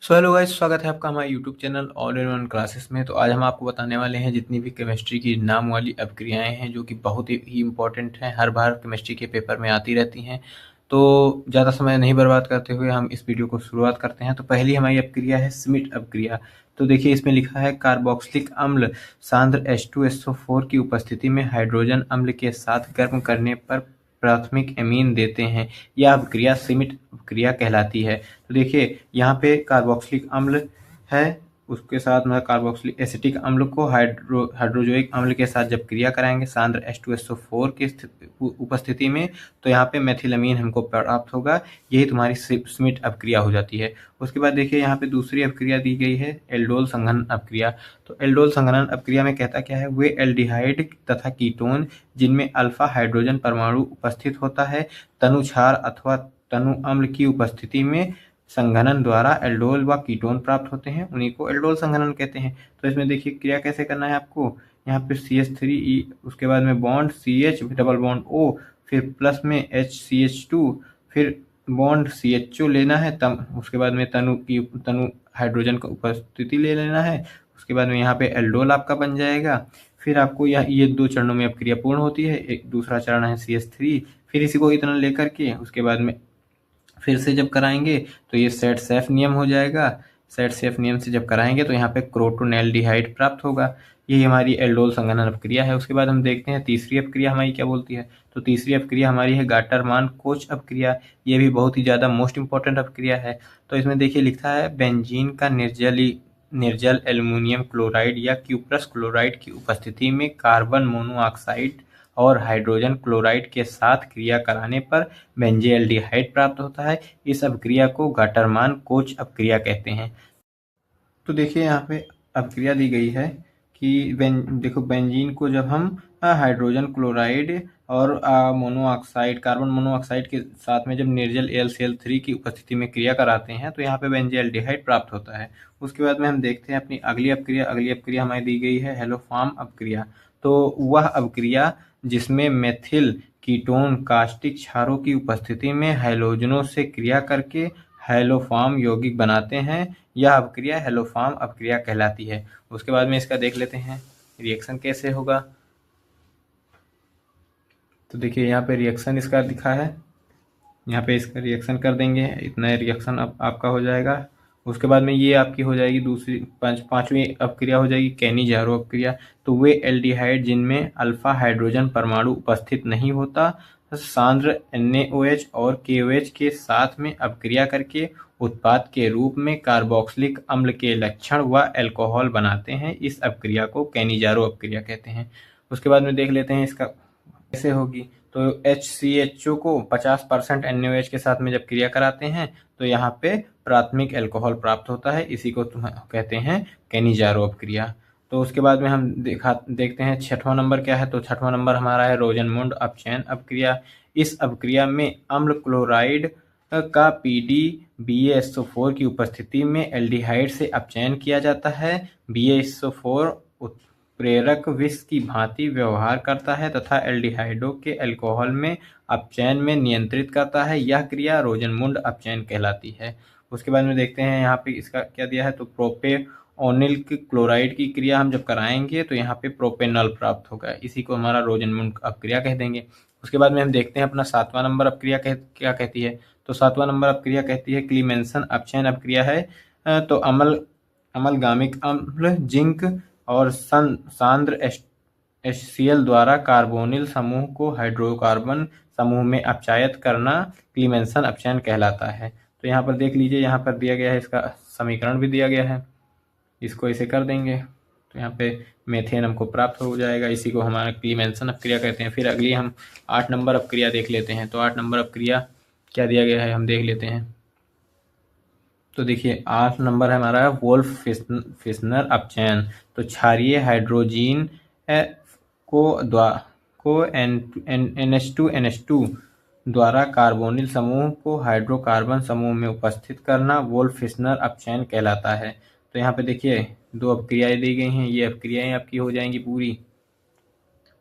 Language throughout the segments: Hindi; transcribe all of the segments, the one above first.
सो हेलो गाइस, स्वागत है आपका हमारे YouTube channel all in one classes में। तो आज हम आपको बताने वाले हैं जितनी भी केमिस्ट्री की नाम वाली अपक्रियाएं हैं जो कि बहुत ही इम्पोर्टेंट हैं, हर बार केमिस्ट्री के पेपर में आती रहती हैं। तो ज़्यादा समय नहीं बर्बाद करते हुए हम इस वीडियो को शुरुआत करते हैं। तो पहली हमारी अपक्रिया है स्मिट अपक्रिया। तो देखिए इसमें लिखा है कार्बोक्सिलिक अम्ल सांद्र H2SO4 की उपस्थिति में हाइड्रोजन अम्ल के साथ गर्म करने पर प्राथमिक एमीन देते हैं। यह अपक्रिया स्मिट अपक्रिया कहलाती है। तो देखिए यहाँ पे कार्बोक्सिलिक अम्ल है, उसके साथ में कार्बोक्सिलिक एसिटिक अम्ल को हाइड्रोजोइक अम्ल के साथ जब क्रिया कराएंगे सांद्र H2SO4 की उपस्थिति में, तो यहाँ पे मेथिलमीन हमको प्राप्त होगा। यही तुम्हारी स्मिट अपक्रिया हो जाती है। उसके बाद देखिए यहाँ पे दूसरी अपक्रिया दी गई है एल्डोल संघनन अपक्रिया। तो एल्डोल संघनन अपक्रिया में कहता क्या है, वे एल्डिहाइड तथा कीटोन जिनमें अल्फा हाइड्रोजन परमाणु उपस्थित होता है तनु क्षार अथवा तनु अम्ल की उपस्थिति में संघनन द्वारा एल्डोल व कीटोन प्राप्त होते हैं, उन्हीं को एल्डोल संघनन कहते हैं। तो इसमें देखिए क्रिया कैसे करना है आपको। यहाँ पे CH3E, उसके बाद में bond CH double bond O, फिर प्लस में HCH2, फिर बॉन्ड CHO लेना है, तब उसके बाद में तनु हाइड्रोजन का उपस्थिति ले लेना है। उसके बाद में यहाँ पे एल्डोल आपका बन जाएगा। फिर आपको ये 2 चरणों में अपक्रिया पूर्ण होती है। एक दूसरा चरण है CH3, फिर इसी को इतना लेकर के उसके बाद में फिर से जब कराएंगे तो ये सेट सेफ नियम हो जाएगा। सेट सेफ नियम से जब कराएंगे तो यहाँ पे क्रोटोनेल्डिहाइड प्राप्त होगा। यही हमारी एल्डोल संघनन अपक्रिया है। उसके बाद हम देखते हैं तीसरी अपक्रिया हमारी क्या बोलती है। तो तीसरी अपक्रिया हमारी है गाटरमान कोच अपक्रिया। ये भी बहुत ही ज़्यादा मोस्ट इंपॉर्टेंट अपक्रिया है। तो इसमें देखिए लिखा है बेंजीन का निर्जल एल्युमिनियम क्लोराइड या क्यूप्रस क्लोराइड की उपस्थिति में कार्बन मोनोऑक्साइड और हाइड्रोजन क्लोराइड के साथ क्रिया कराने पर बेंजीएल्डिहाइड प्राप्त होता है। इस अपक्रिया को गाटरमान कोच अपक्रिया कहते हैं। तो देखिए यहाँ पे अपक्रिया दी गई है कि देखो बेंजीन को जब हम हाइड्रोजन क्लोराइड और मोनोऑक्साइड कार्बन मोनोऑक्साइड के साथ में जब निर्जल AlCl3 की उपस्थिति में क्रिया कराते हैं तो यहाँ पे बेंजीएल्डिहाइड प्राप्त होता है। उसके बाद में हम देखते हैं अपनी अगली अपक्रिया। अगली अपक्रिया हमें दी गई है हेलोफॉर्म अपक्रिया। तो वह अपक्रिया जिसमें मेथिल कीटोन कास्टिक क्षारों की उपस्थिति में हैलोजनों से क्रिया करके हैलोफॉर्म यौगिक बनाते हैं, यह अपक्रिया हेलोफॉर्म अपक्रिया कहलाती है। उसके बाद में इसका देख लेते हैं रिएक्शन कैसे होगा। तो देखिए यहाँ पे रिएक्शन इसका लिखा है, यहाँ पे इसका रिएक्शन कर देंगे, इतना रिएक्शन अब आपका हो जाएगा। उसके बाद में ये आपकी हो जाएगी दूसरी पांचवी अपक्रिया हो जाएगी कैनी-ज़ारो अपक्रिया। तो वे एल्डिहाइड जिनमें अल्फा हाइड्रोजन परमाणु उपस्थित नहीं होता सांद्र NaOH और KOH के साथ में अपक्रिया करके उत्पाद के रूप में कार्बोक्सिलिक अम्ल के लक्षण व अल्कोहल बनाते हैं। इस अपक्रिया को कैनी-ज़ारो अपक्रिया कहते हैं। उसके बाद में देख लेते हैं इसका कैसे होगी। तो HCHO को 50% NaOH के साथ में जब क्रिया कराते हैं तो यहाँ पे प्राथमिक अल्कोहल प्राप्त होता है, इसी को कहते हैं कैनी-ज़ारो अपक्रिया। तो उसके बाद में हम देखते हैं छठवां नंबर क्या है। तो छठवां नंबर हमारा है रोजनमुंड अपचयन अपक्रिया। इस अपक्रिया में अम्ल क्लोराइड का PdBaSO4 की उपस्थिति में एल्डिहाइड से अपचयन किया जाता है। BaSO4 उत्प्रेरक विष की भांति व्यवहार करता है तथा एल्डिहाइडों के अल्कोहल में अपचयन में नियंत्रित करता है। यह क्रिया रोजनमुंड अपचयन कहलाती है। उसके बाद में देखते हैं यहाँ पे इसका क्या दिया है। तो प्रोपेओनिल क्लोराइड की क्रिया हम जब कराएंगे तो यहाँ पे प्रोपेनॉल प्राप्त होगा, इसी को हमारा रोजनमुंड अपक्रिया कह देंगे। उसके बाद में हम देखते हैं अपना सातवां नंबर अपक्रिया क्या कहती है। तो सातवां नंबर अपक्रिया कहती है क्लीमेंसन अपचयन अपक्रिया है। तो अमलगामिक अम्ल जिंक और सांद्र HCl द्वारा कार्बोनिल समूह को हाइड्रोकार्बन समूह में अपचायत करना क्लीमेंसन अपचयन कहलाता है। तो यहाँ पर देख लीजिए, यहाँ पर दिया गया है, इसका समीकरण भी दिया गया है, इसको ऐसे कर देंगे तो यहाँ पे मेथेन हमको प्राप्त हो जाएगा, इसी को हमारा क्लीमेंसन अपक्रिया कहते हैं। फिर अगली हम 8 नंबर अपक्रिया देख लेते हैं। तो 8 नंबर अपक्रिया क्या दिया गया है हम देख लेते हैं। तो देखिए 8 नंबर है हमारा वोल्फ फिश्नर अपचयन। तो क्षारीय हाइड्रोजीन को NH2NH2 द्वारा कार्बोनिल समूह को हाइड्रोकार्बन समूह में उपस्थित करना वोल्फ फिश्नर अपचयन कहलाता है। तो यहाँ पे देखिए 2 अपक्रियाएं दी गई हैं, ये अपक्रियाएं आपकी हो जाएंगी पूरी।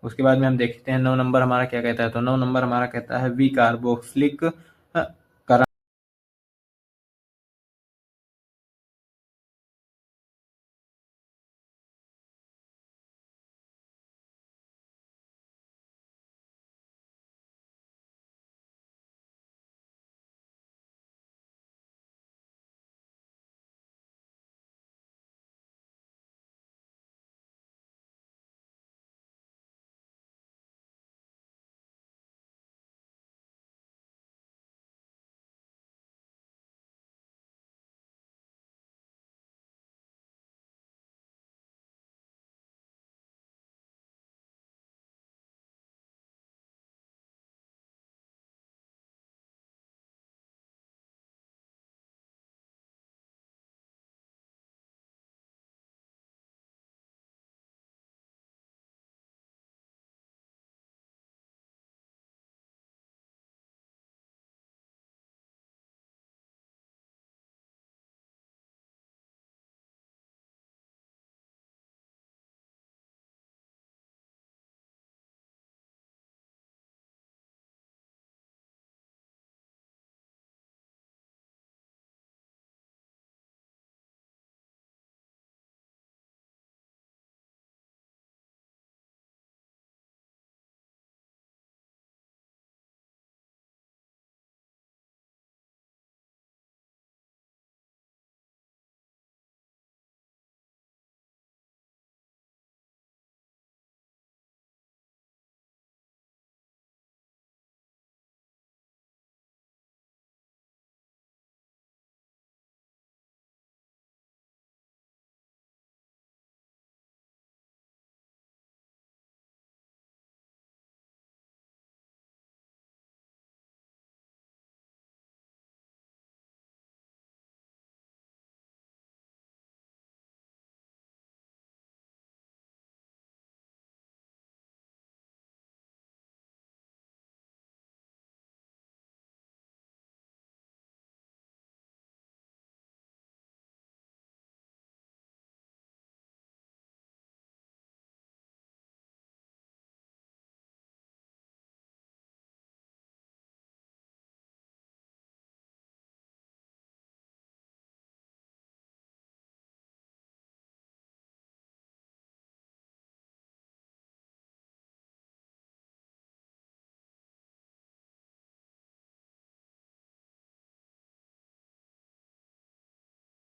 उसके बाद में हम देखते हैं 9 नंबर हमारा क्या कहता है। तो 9 नंबर हमारा कहता है वी कार्बोक्सिलिक